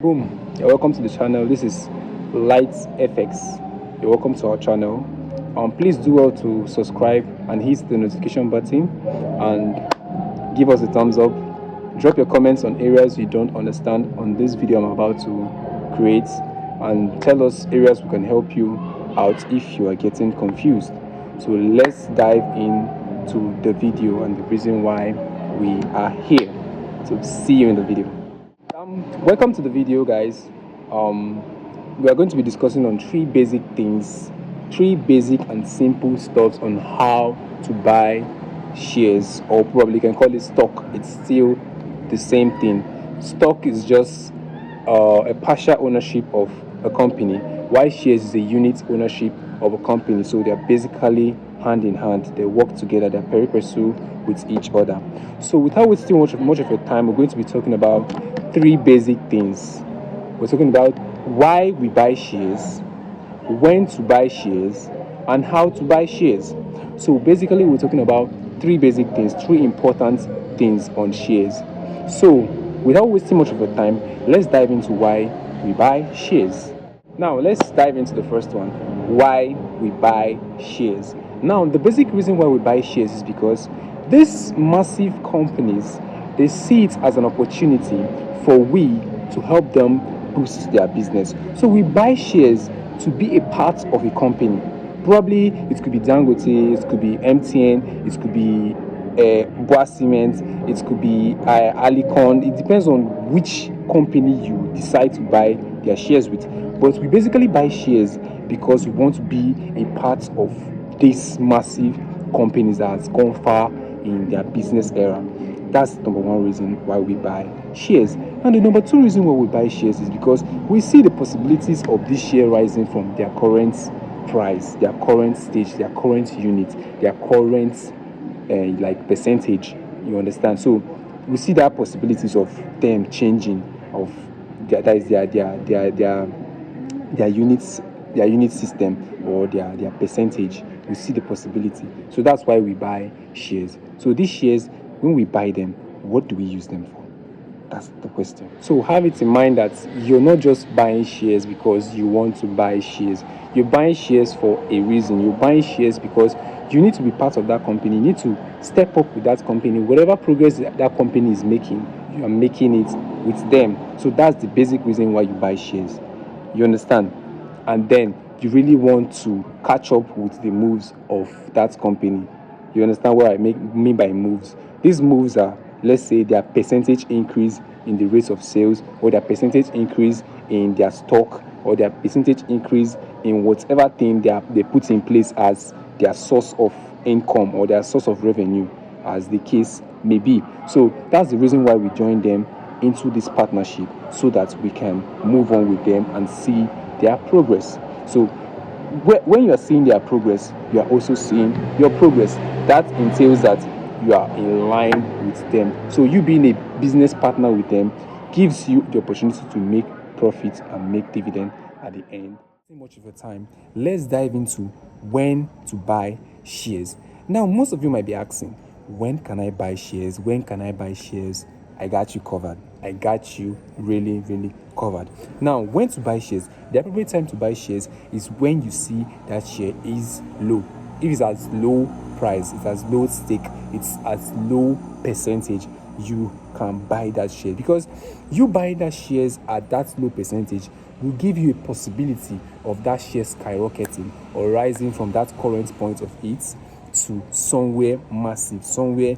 Boom, you're welcome to the channel. This is Lights FX. You're welcome to our channel. Please do well to subscribe and hit the notification button and give us a thumbs up. Drop your comments on areas you don't understand on this video I'm about to create, and tell us areas we can help you out if you are getting confused. So let's dive into the video and the reason why we are here. So see you in the video. Welcome to the video, guys. We are going to be discussing on three basic things, three basic and simple stuffs on how to buy shares, or probably you can call it stock. It's still the same thing. Stock is just a partial ownership of a company, while shares is a unit ownership of a company. So they are basically hand in hand. They work together. They're pari passu with each other. So without wasting much of your time, we're going to be talking about three basic things. We're talking about why we buy shares, when to buy shares, and how to buy shares. So basically, we're talking about three basic things, three important things on shares. So without wasting much of your time, let's dive into why we buy shares. Now let's dive into the first one, why we buy shares. Now the basic reason why we buy shares is because these massive companies, they see it as an opportunity for we to help them boost their business. So we buy shares to be a part of a company. Probably it could be Dangote, it could be MTN, it could be Boa Cement, it could be Alicon. It depends on which company you decide to buy their shares with. But we basically buy shares because we want to be a part of these massive companies that has gone far in their business era. That's number one reason why we buy shares. And the number two reason why we buy shares is because we see the possibilities of this share rising from their current price, their current stage, their current unit, their current like percentage. You understand? So we see that possibilities of them changing, of that is their units, their unit system, or their percentage. We see the possibility. So that's why we buy shares. So these shares, when we buy them, what do we use them for? That's the question. So have it in mind that you're not just buying shares because you want to buy shares. You're buying shares for a reason. You're buying shares because you need to be part of that company. You need to step up with that company. Whatever progress that company is making, you are making it with them. So that's the basic reason why you buy shares. You understand? And then you really want to catch up with the moves of that company. You understand what I mean by moves? These moves are, let's say, their percentage increase in the rate of sales, or their percentage increase in their stock, or their percentage increase in whatever thing they put in place as their source of income or their source of revenue, as the case may be. So that's the reason why we join them into this partnership, so that we can move on with them and see their progress. So when you are seeing their progress, you are also seeing your progress. That entails that you are in line with them. So you being a business partner with them gives you the opportunity to make profit and make dividend at the end. Too much of your time. Let's dive into when to buy shares. Now, most of you might be asking, when can I buy shares? When can I buy shares? I got you covered. I got you really covered. Now, when to buy shares? The appropriate time to buy shares is when you see that share is low. If it's at low price, it's at low stake, it's at low percentage, you can buy that share, because you buying that shares at that low percentage will give you a possibility of that share skyrocketing or rising from that current point of it to somewhere massive, somewhere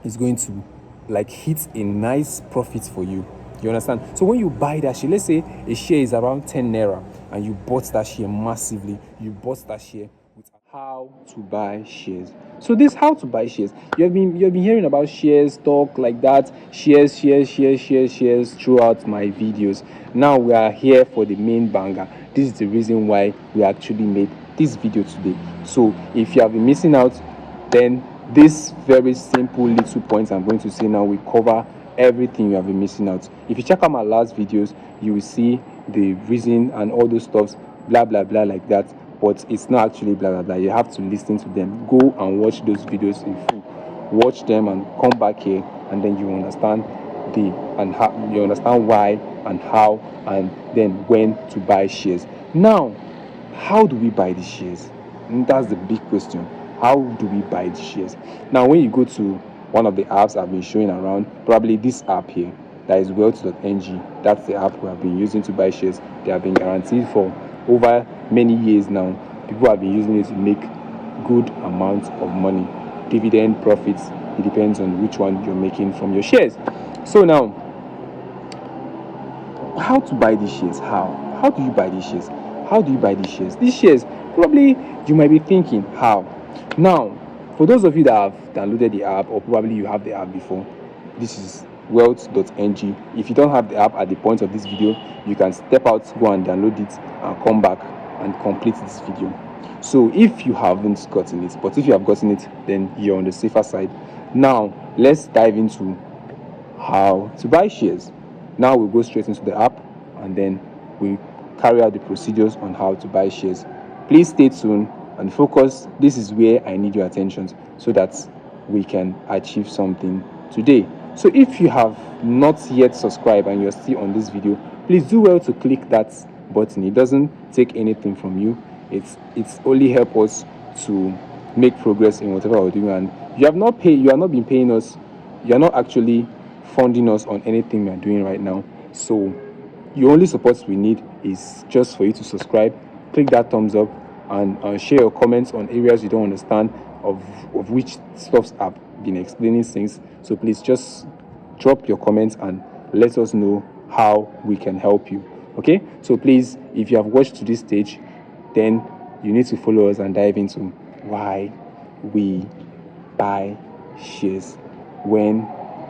is going to like hit a nice profit for you. You understand? So when you buy that share, let's say a share is around 10 naira and you bought that share massively, you bought that share with how to buy shares. So this how to buy shares. You have been hearing about shares talk like that, shares throughout my videos. Now we are here for the main banger. This is the reason why we actually made this video today. So if you have been missing out, then this very simple little points I'm going to say now will cover everything you have been missing out. If you check out my last videos, you will see the reason and all those stuffs, blah blah blah like that. But it's not actually blah blah blah. You have to listen to them. Go and watch those videos in full. Watch them and come back here, and then you understand the and how you understand why and how and then when to buy shares. Now, how do we buy the shares? That's the big question. How do we buy the shares? Now, when you go to one of the apps I've been showing around, probably this app here, that is wealth.ng, that's the app we have been using to buy shares. They have been guaranteed for over many years now. People have been using it to make good amounts of money, dividend profits. It depends on which one you're making from your shares. So now, how to buy these shares? How do you buy these shares? How do you buy these shares? These shares, probably you might be thinking, how? Now, for those of you that have downloaded the app, or probably you have the app before, this is wealth.ng. If you don't have the app at the point of this video, you can step out, go and download it, and come back and complete this video. So if you haven't gotten it, but if you have gotten it, then you're on the safer side. Now, let's dive into how to buy shares. Now we'll go straight into the app and then we carry out the procedures on how to buy shares. Please stay tuned and focus. This is where I need your attention so that we can achieve something today. So if you have not yet subscribed and you're still on this video, please do well to click that button. It doesn't take anything from you. It's only help us to make progress in whatever we're doing. And you have not been paying us. You're not actually funding us on anything we're doing right now. So the only support we need is just for you to subscribe, click that thumbs up, and share your comments on areas you don't understand of which stuffs I've been explaining things. So please just drop your comments and let us know how we can help you. Okay, so please, if you have watched to this stage, then you need to follow us and dive into why we buy shares, when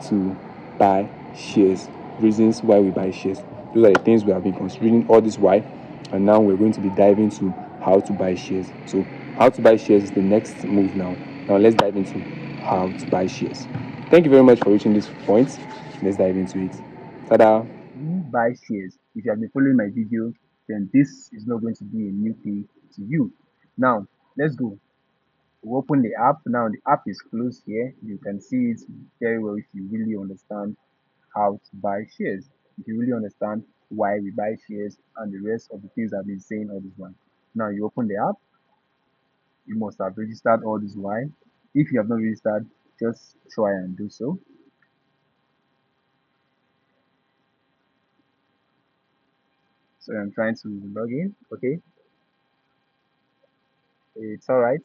to buy shares, reasons why we buy shares. Those are the things we have been considering all this while, and now we're going to be diving into how to buy shares. So how to buy shares is the next move now. Now let's dive into how to buy shares. Thank you very much for reaching this point. Let's dive into it. Ta-da! Buy shares. If you have been following my video, then this is not going to be a new thing to you. Now let's go. We open the app. Now the app is closed here. You can see it very well if you really understand how to buy shares. If you really understand why we buy shares and the rest of the things I've been saying all this while. Now you open the app. You must have registered all this while. If you have not registered, just try and do so. So I'm trying to log in. Okay, it's all right.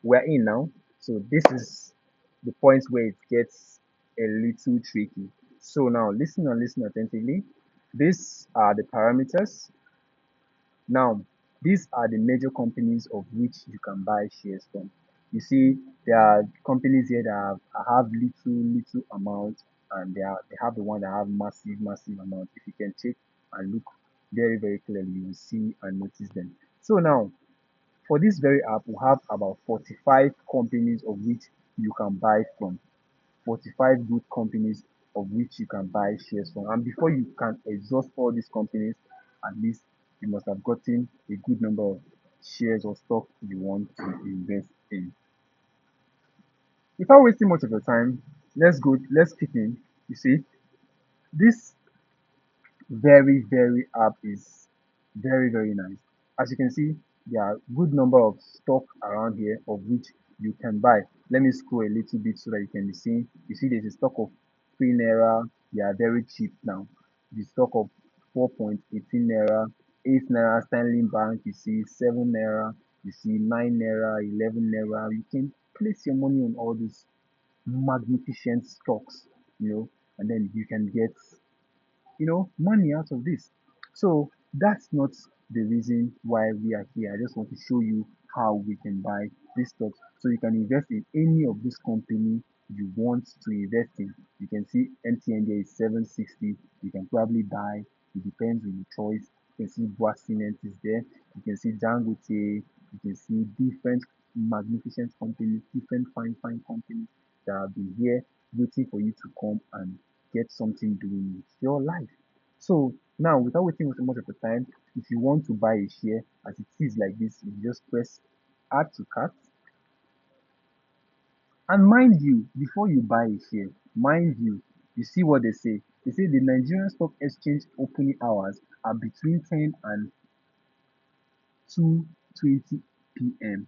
We're in now. So this is the point where it gets a little tricky. So now listen and listen attentively. These are the parameters. Now, these are the major companies of which you can buy shares from. You see, there are companies here that have little amount, and they have the one that have massive amount. If you can check and look very clearly, you will see and notice them. So now, for this very app, we have about 45 companies of which you can buy from. 45 good companies of which you can buy shares from. And before you can exhaust all these companies, at least you must have gotten a good number of shares or stock you want to invest in. Without wasting much of your time, let's kick in. You see, this very app is very nice. As you can see, there are good number of stock around here of which you can buy. Let me scroll a little bit so that you can be seeing. You see there's a stock of 3 naira. They are very cheap now. The stock of 4.18 naira, 8 naira Stanley Bank, you see 7 naira, you see 9 naira, 11 naira. You can place your money on all these magnificent stocks, and then you can get money out of this. So that's not the reason why we are here. I just want to show you how we can buy these stocks so you can invest in any of this company you want to invest in. You can see MTN there is 760. You can probably buy. It depends on your choice. You can see Boa Cement is there. You can see Dangote. You can see different magnificent companies, different fine companies that have been here waiting for you to come and get something doing with your life. So now, without wasting so much of the time, if you want to buy a share as it is like this, you just press add to cart. And mind you, before you buy a share, mind you, You see what they say. They say the Nigerian Stock Exchange opening hours are between 10 and 2:20 p.m.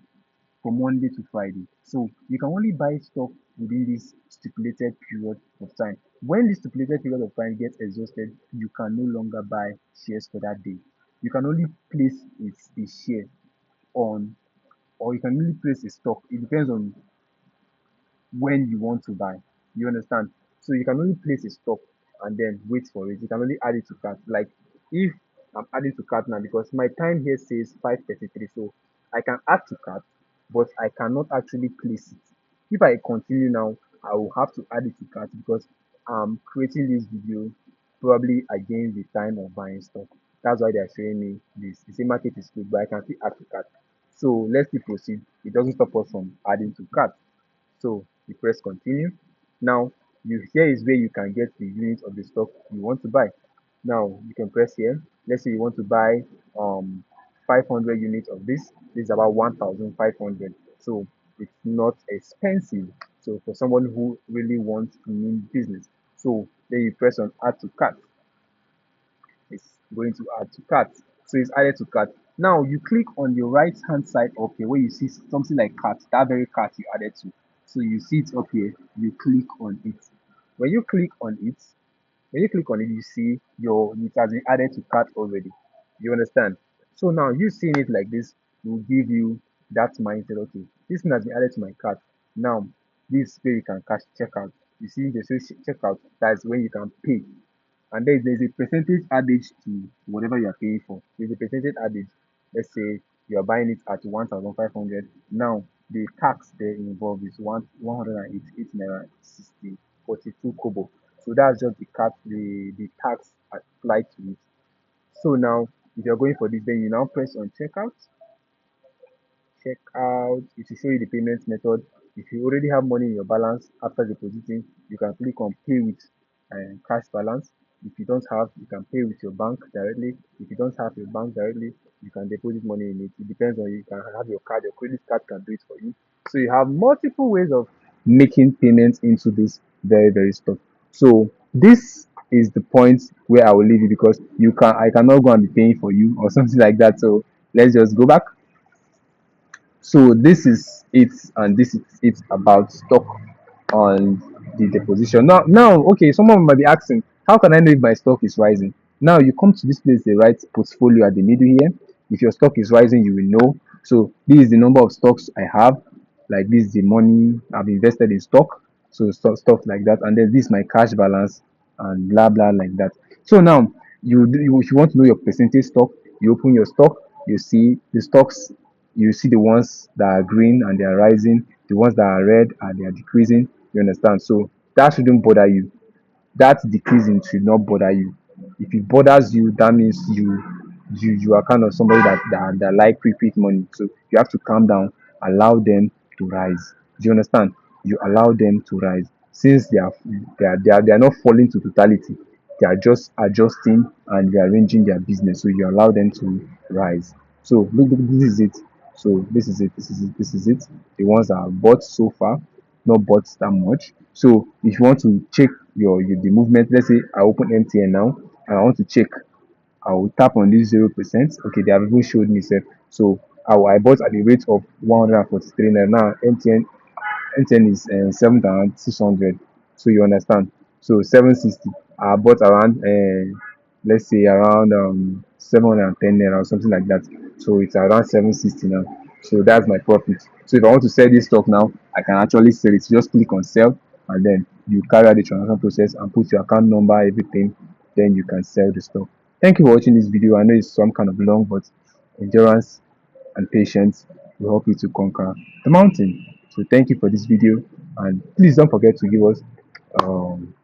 from Monday to Friday. So you can only buy stock within this stipulated period of time. When this stipulated period of time gets exhausted, you can no longer buy shares for that day. You can only place a share on, or you can only place a stock. It depends on when you want to buy. You understand? So you can only place a stock and then wait for it. You can only add it to cart. Like if I'm adding to cart now because my time here says 5:33, so I can add to cart, but I cannot actually place it. If I continue now, I will have to add it to cart because I'm creating this video probably against the time of buying stock. That's why they are showing me this. The same market is good, but I can still add to cart. So let's still proceed. It doesn't stop us from adding to cart. So you press continue. Now you here is where you can get the unit of the stock you want to buy. Now you can press here. Let's say you want to buy 500 units of this. This is about 1,500. So it's not expensive. So for someone who really wants to mean business. So then you press on add to cart. It's going to add to cart. So it's added to cart. Now you click on your right hand side up here where you see something like cart, that very cart you added to. So you see it up here, you click on it. When you click on it, when you click on it, you see it has been added to cart already. You understand? So now you seeing it like this will give you that mindset. Okay, this thing has been added to my cart. Now this is where you can cash check out. You see the checkout. That's when you can pay, and then there's a percentage added to whatever you are paying for. There's a percentage added. Let's say you are buying it at 1,500. Now the tax there involved is 188 naira 42 kobo. So that's just the tax applied to it. So now if you're going for this, then you now press on checkout. Checkout. It will show you the payment method. If you already have money in your balance after depositing, you can click on pay with cash balance. If you don't have, you can pay with your bank directly. If you don't have your bank directly, you can deposit money in it. It depends on you. You can have your card, your credit card can do it for you. So you have multiple ways of making payments into this very stuff. So this is the point where I will leave you because I cannot go and be paying for you or something like that. So let's just go back. So this is it, and this is it about stock on the deposition. Now, okay, someone might be asking, how can I know if my stock is rising? Now you come to this place, they write portfolio at the middle here. If your stock is rising, you will know. So this is the number of stocks I have. Like this is the money I've invested in stock. So stuff like that, and then this is my cash balance and blah blah like that. So now if you want to know your percentage stock, you open your stock, you see the stocks, you see the ones that are green and they are rising, the ones that are red and they are decreasing. You understand? So that shouldn't bother you. That decreasing should not bother you. If it bothers you, that means you are kind of somebody that like quick money. So you have to calm down, allow them to rise. Do you understand? You allow them to rise since they are not falling to totality. They are just adjusting and rearranging their business. So you allow them to rise. So look, this is it. So this is it. This is it. This is it. The ones that I've bought so far, not bought that much. So if you want to check the movement, let's say I open MTN now and I want to check, I will tap on this 0%. Okay, they have even showed me self. So I bought at the rate of 143 naira. Now MTN is 7,600. So you understand. So 760. I bought around let's say around 710 naira or something like that. So it's around 760 now. So that's my profit. So if I want to sell this stock now, I can actually sell it. Just click on sell and then you carry out the transaction process and put your account number, everything. Then you can sell the stock. Thank you for watching this video. I know it's some kind of long, but endurance and patience will help you to conquer the mountain. So thank you for this video, and please don't forget to give us um,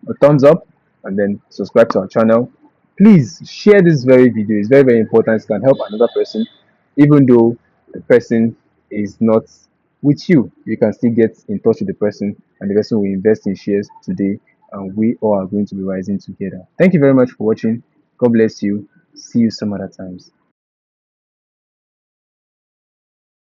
a thumbs up and then subscribe to our channel. Please share this very video. It's very important. It can help another person, even though the person is not with you. You can still get in touch with the person, and the person will invest in shares today, and we all are going to be rising together. Thank you very much for watching. God bless you. See you some other times.